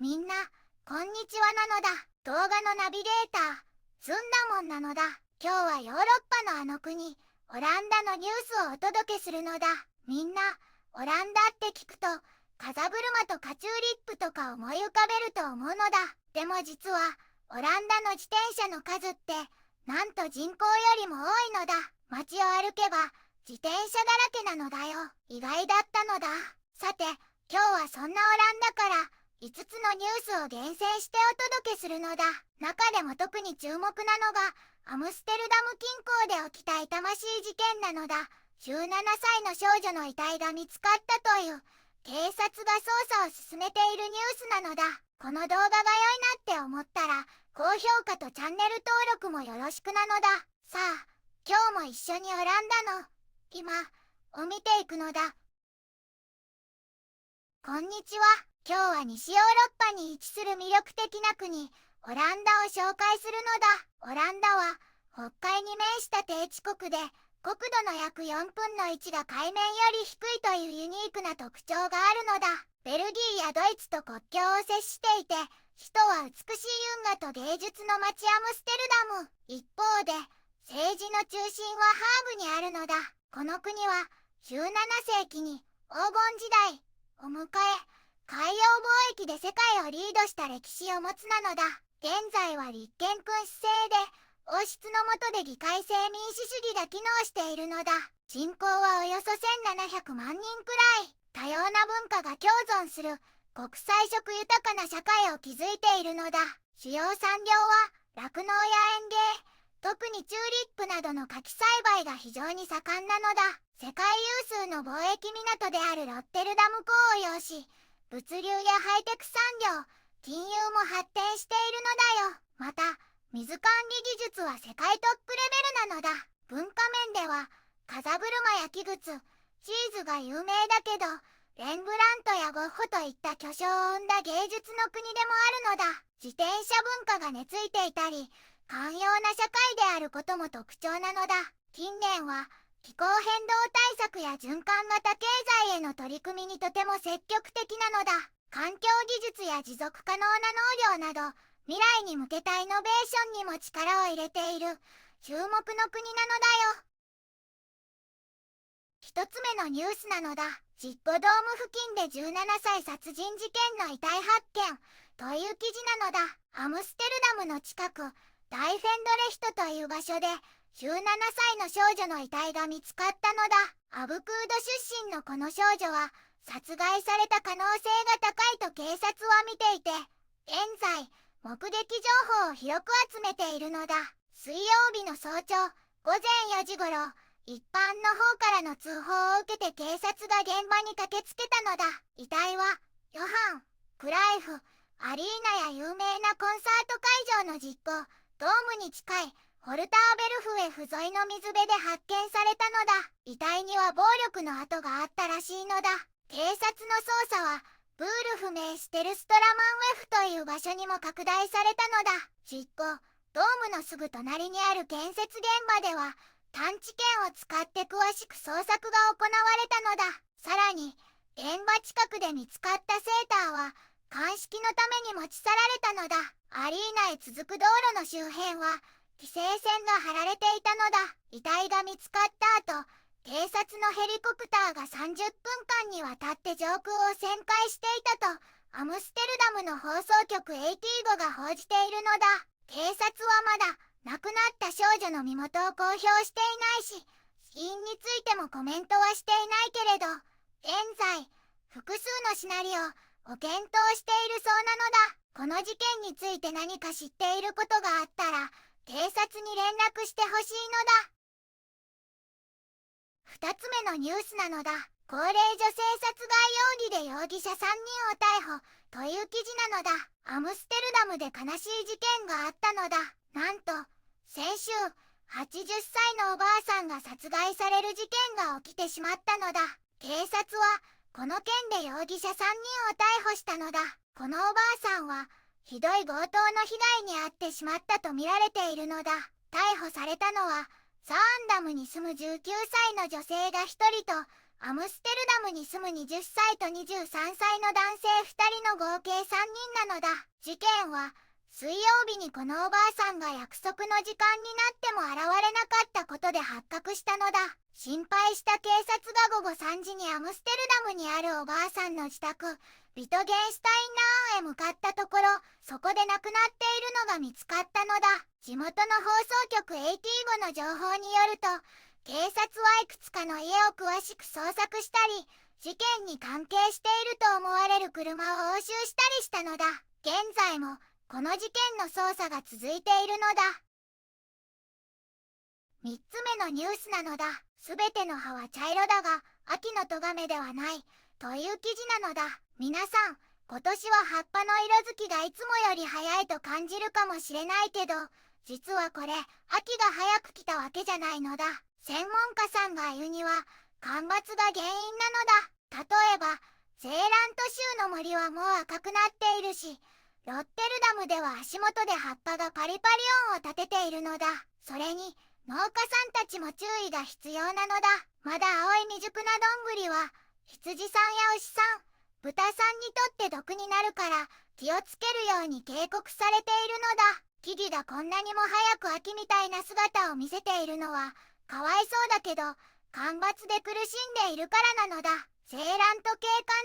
みんな、こんにちはなのだ。動画のナビゲーター、ずんだもんなのだ。今日はヨーロッパのあの国、オランダのニュースをお届けするのだ。みんな、オランダって聞くと、風車とカチューリップとか思い浮かべると思うのだ。でも実は、オランダの自転車の数って、なんと人口よりも多いのだ。街を歩けば、自転車だらけなのだよ。意外だったのだ。さて、今日はそんなオランダから、5つのニュースを厳選してお届けするのだ。中でも特に注目なのが、アムステルダム近郊で起きた痛ましい事件なのだ。17歳の少女の遺体が見つかったという、警察が捜査を進めているニュースなのだ。この動画が良いなって思ったら、高評価とチャンネル登録もよろしくなのだ。さあ、今日も一緒にオランダの、今、を見ていくのだ。こんにちは。今日は西ヨーロッパに位置する魅力的な国、オランダを紹介するのだ。オランダは、北海に面した低地国で、国土の約4分の1が海面より低いというユニークな特徴があるのだ。ベルギーやドイツと国境を接していて、首都は美しい運河と芸術の街アムステルダム。一方で、政治の中心はハーグにあるのだ。この国は、17世紀に黄金時代を迎え、海洋貿易で世界をリードした歴史を持つなのだ。現在は立憲君主制で、王室の下で議会制民主主義が機能しているのだ。人口はおよそ1700万人くらい。多様な文化が共存する国際色豊かな社会を築いているのだ。主要産業は酪農や園芸、特にチューリップなどの果樹栽培が非常に盛んなのだ。世界有数の貿易港であるロッテルダム港を要し、物流やハイテク産業、金融も発展しているのだよ。また、水管理技術は世界トップレベルなのだ。文化面では、風車や器具、チーズが有名だけど、レンブラントやゴッホといった巨匠を生んだ芸術の国でもあるのだ。自転車文化が根付いていたり、寛容な社会であることも特徴なのだ。近年は、気候変動対策や循環型経済への取り組みにとても積極的なのだ。環境技術や持続可能な農業など、未来に向けたイノベーションにも力を入れている注目の国なのだよ。一つ目のニュースなのだ。ジッコドーム付近で17歳殺人事件の遺体発見という記事なのだ。アムステルダムの近く、ダイフェンドレヒトという場所で17歳の少女の遺体が見つかったのだ。アブクード出身のこの少女は殺害された可能性が高いと警察は見ていて、現在、目撃情報を広く集めているのだ。水曜日の早朝、午前4時頃、一般の方からの通報を受けて警察が現場に駆けつけたのだ。遺体は、ヨハン・クライフ・アリーナや有名なコンサート会場の実行、ドームに近い、ホルターベルフエフ沿いの水辺で発見されたのだ。遺体には暴力の跡があったらしいのだ。警察の捜査は、ブールフ名ステルストラマンウェフという場所にも拡大されたのだ。実行、ドームのすぐ隣にある建設現場では、探知犬を使って詳しく捜索が行われたのだ。さらに、現場近くで見つかったセーターは、鑑識のために持ち去られたのだ。アリーナへ続く道路の周辺は、規制線が張られていたのだ。遺体が見つかった後、警察のヘリコプターが30分間にわたって上空を旋回していたと、アムステルダムの放送局85が報じているのだ。警察はまだ、亡くなった少女の身元を公表していないし、死因についてもコメントはしていないけれど、現在、複数のシナリオを検討しているそうなのだ。この事件について何か知っていることがあったら、警察に連絡してほしいのだ。二つ目のニュースなのだ。高齢女性殺害容疑で容疑者3人を逮捕という記事なのだ。アムステルダムで悲しい事件があったのだ。なんと、先週、80歳のおばあさんが殺害される事件が起きてしまったのだ。警察は、この件で容疑者3人を逮捕したのだ。このおばあさんは、ひどい強盗の被害に遭ってしまったと見られているのだ。逮捕されたのは、サーンダムに住む19歳の女性が1人と、アムステルダムに住む20歳と23歳の男性2人の合計3人なのだ。事件は水曜日にこのおばあさんが約束の時間になっても現れなかったことで発覚したのだ。心配した警察が午後3時にアムステルダムにあるおばあさんの自宅ビトゲンスタインナーへ向かったところ、そこで亡くなっているのが見つかったのだ。地元の放送局 AT5 の情報によると、警察はいくつかの家を詳しく捜索したり、事件に関係していると思われる車を押収したりしたのだ。現在もこの事件の捜査が続いているのだ。3つ目のニュースなのだ。すべての葉は茶色だが、秋のトガメではない、という記事なのだ。皆さん、今年は葉っぱの色づきがいつもより早いと感じるかもしれないけど、実はこれ、秋が早く来たわけじゃないのだ。専門家さんが言うには、干ばつが原因なのだ。例えば、ゼーラント州の森はもう赤くなっているし、ロッテルダムでは足元で葉っぱがパリパリ音を立てているのだ。それに、農家さんたちも注意が必要なのだ。まだ青い未熟などんぐりは、羊さんや牛さん、豚さんにとって毒になるから気をつけるように警告されているのだ。木々がこんなにも早く秋みたいな姿を見せているのはかわいそうだけど、干ばつで苦しんでいるからなのだ。ゼーラント警官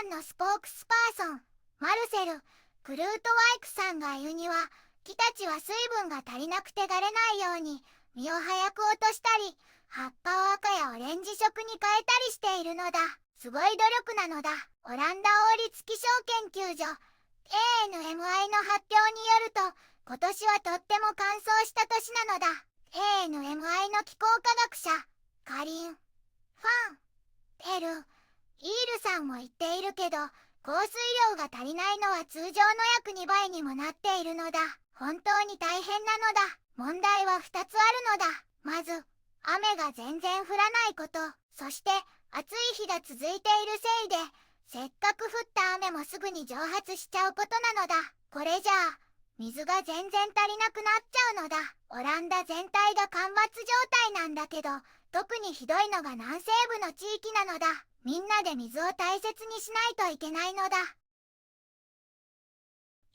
財団のスポークスパーソン、マルセル・クルートワイクさんが言うには、木たちは水分が足りなくて枯れないように実を早く落としたり、葉っぱを赤やオレンジ色に変えたりしているのだ。すごい努力なのだ。オランダ王立気象研究所 ANMI の発表によると、今年はとっても乾燥した年なのだ。ANMI の気候科学者カリン・ファン・テル・イールさんも言っているけど、降水量が足りないのは通常の約2倍にもなっているのだ。本当に大変なのだ。問題は2つあるのだ。まず、雨が全然降らないこと。そして、暑い日が続いているせいで、せっかく降った雨もすぐに蒸発しちゃうことなのだ。これじゃあ、水が全然足りなくなっちゃうのだ。オランダ全体が干ばつ状態なんだけど、特にひどいのが南西部の地域なのだ。みんなで水を大切にしないといけないのだ。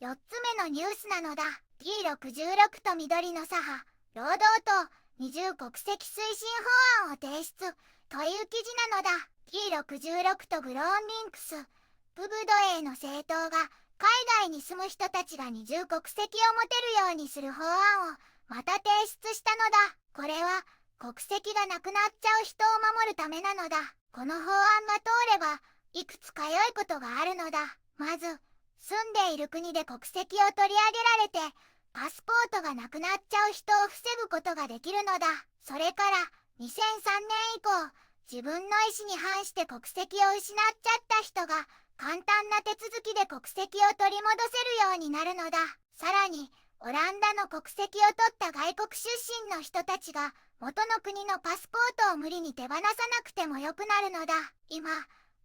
4つ目のニュースなのだ。T66 と緑の左派、労働党、二重国籍推進法案を提出、という記事なのだ。T66 とグローンリンクス、プブドエーの政党が、海外に住む人たちが二重国籍を持てるようにする法案をまた提出したのだ。これは国籍がなくなっちゃう人を守るためなのだ。この法案が通ればいくつか良いことがあるのだ。まず、住んでいる国で国籍を取り上げられてパスポートがなくなっちゃう人を防ぐことができるのだ。それから2003年以降、自分の意思に反して国籍を失っちゃった人が簡単な手続きで国籍を取り戻せるようになるのだ。さらに、オランダの国籍を取った外国出身の人たちが元の国のパスポートを無理に手放さなくてもよくなるのだ。今、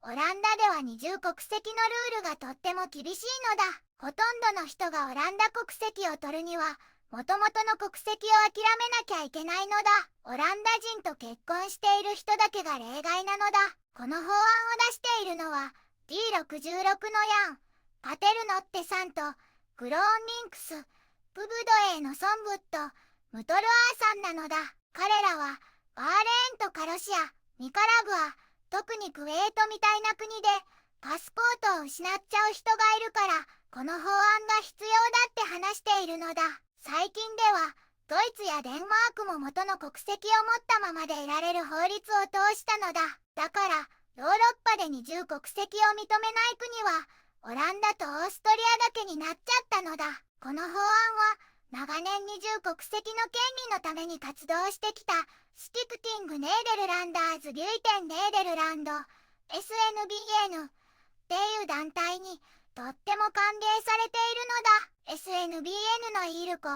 オランダでは二重国籍のルールがとっても厳しいのだ。ほとんどの人がオランダ国籍を取るには、元々の国籍を諦めなきゃいけないのだ。オランダ人と結婚している人だけが例外なのだ。この法案を出しているのは、T66 のヤン・パテルノッテさんとグローンリンクス・プブドエーのソンブット・ムトルアーさんなのだ。彼らはバーレーンとカロシア、ニカラグア、特にクウェートみたいな国でパスポートを失っちゃう人がいるから、この法案が必要だって話しているのだ。最近ではドイツやデンマークも元の国籍を持ったままでいられる法律を通したのだ。だからヨーロッパで二重国籍を認めない国はオランダとオーストリアだけになっちゃったのだ。この法案は長年二重国籍の権利のために活動してきたスティクティング・ネーデルランダーズ・リュイテン・ネーデルランド SNBN っていう団体にとっても歓迎されているのだ。 SNBN のイールコ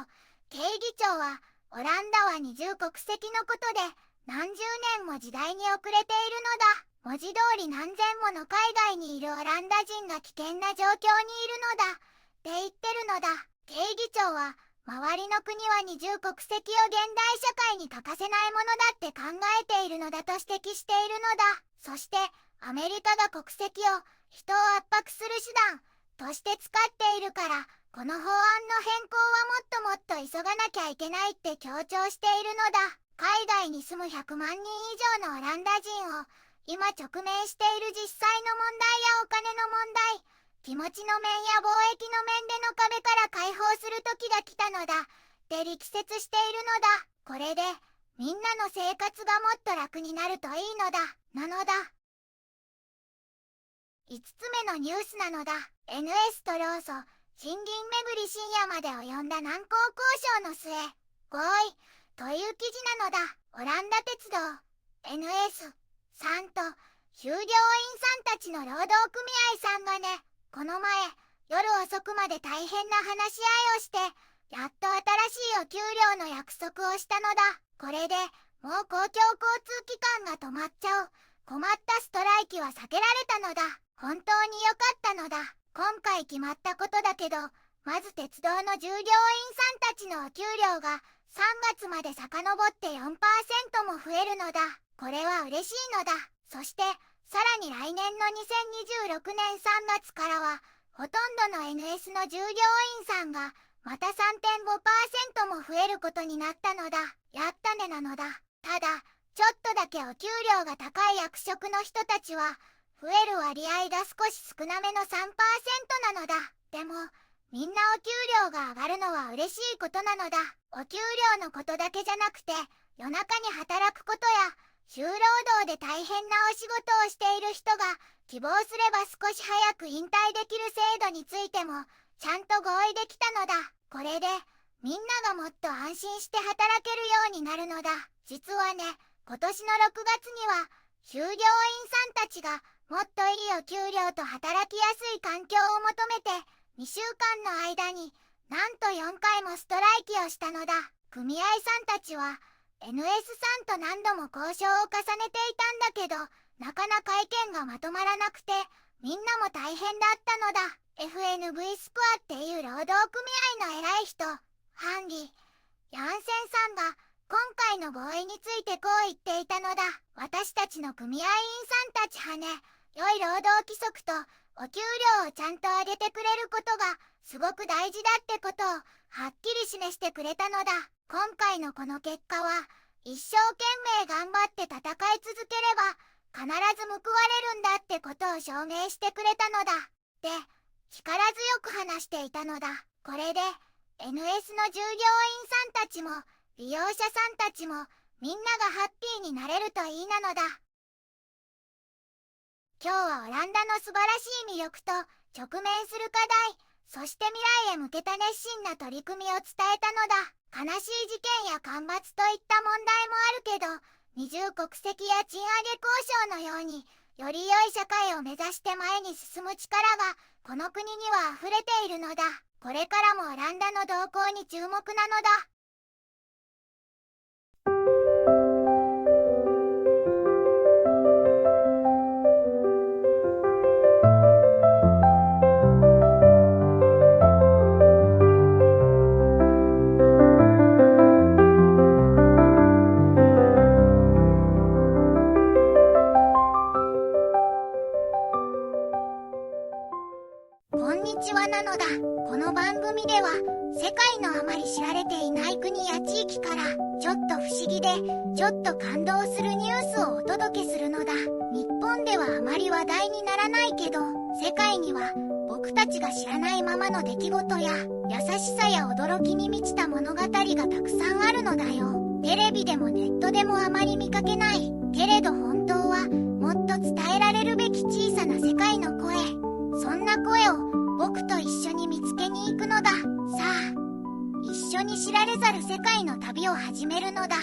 慶議長は、オランダは二重国籍のことで何十年も時代に遅れているのだ。文字通り何千もの海外にいるオランダ人が危険な状況にいるのだって言ってるのだ。慶議長は、周りの国は二重国籍を現代社会に欠かせないものだって考えているのだと指摘しているのだ。そしてアメリカが国籍を人を圧迫する手段として使っているから、この法案の変更はもっともっと急がなきゃいけないって強調しているのだ。海外に住む100万人以上のオランダ人を今直面している実際の問題やお金の問題、気持ちの面や貿易の面での壁から解放する時が来たのだって力説しているのだ。これでみんなの生活がもっと楽になるといいのだ。なのだ。5つ目のニュースなのだ。 NS と労組賃金巡り深夜まで及んだ難航交渉の末合意という記事なのだ。オランダ鉄道 NS さんと従業員さんたちの労働組合さんがね、この前夜遅くまで大変な話し合いをしてやっと新しいお給料の約束をしたのだ。これでもう公共交通機関が止まっちゃう困ったストライキは避けられたのだ。本当に良かったのだ。今回決まったことだけど、まず鉄道の従業員さんたちのお給料が3月まで遡って 4% も増えるのだ。これは嬉しいのだ。そしてさらに来年の2026年3月からはほとんどの NS の従業員さんがまた 3.5% も増えることになったのだ。やったねなのだ。ただちょっとだけお給料が高い役職の人たちは増える割合が少し少なめの 3% なのだ。でもみんなお給料が上がるのは嬉しいことなのだ。お給料のことだけじゃなくて夜中に働くことや就労働で大変なお仕事をしている人が希望すれば少し早く引退できる制度についてもちゃんと合意できたのだ。これでみんながもっと安心して働けるようになるのだ。実はね、今年の6月には従業員さんたちがもっといいお給料と働きやすい環境を求めて2週間の間になんと4回もストライキをしたのだ。組合さんたちは NS さんと何度も交渉を重ねていたんだけど、なかなか意見がまとまらなくてみんなも大変だったのだ。 FNV スコアっていう労働組合の偉い人ハンリ・ヤンセンさんが今回の合意についてこう言っていたのだ。私たちの組合員さんたちはね、良い労働規則とお給料をちゃんと上げてくれることがすごく大事だってことをはっきり示してくれたのだ。今回のこの結果は一生懸命頑張って戦い続ければ必ず報われるんだってことを証明してくれたのだって力強く話していたのだ。これで NS の従業員さんたちも利用者さんたちもみんながハッピーになれるといいなのだ。今日はオランダの素晴らしい魅力と直面する課題、そして未来へ向けた熱心な取り組みを伝えたのだ。悲しい事件や干ばつといった問題もあるけど、二重国籍や賃上げ交渉のようにより良い社会を目指して前に進む力がこの国には溢れているのだ。これからもオランダの動向に注目なのだ。こんにちはなのだ。この番組では世界のあまり知られていない国や地域からちょっと不思議でちょっと感動するニュースをお届けするのだ。日本ではあまり話題にならないけど、世界には僕たちが知らないままの出来事や優しさや驚きに満ちた物語がたくさんあるのだよ。テレビでもネットでもあまり見かけないけれど、本当はもっと伝えられるべき小さな世界の声、そんな声を僕と一緒に見つけに行くのだ。さあ、一緒に知られざる世界の旅を始めるのだ。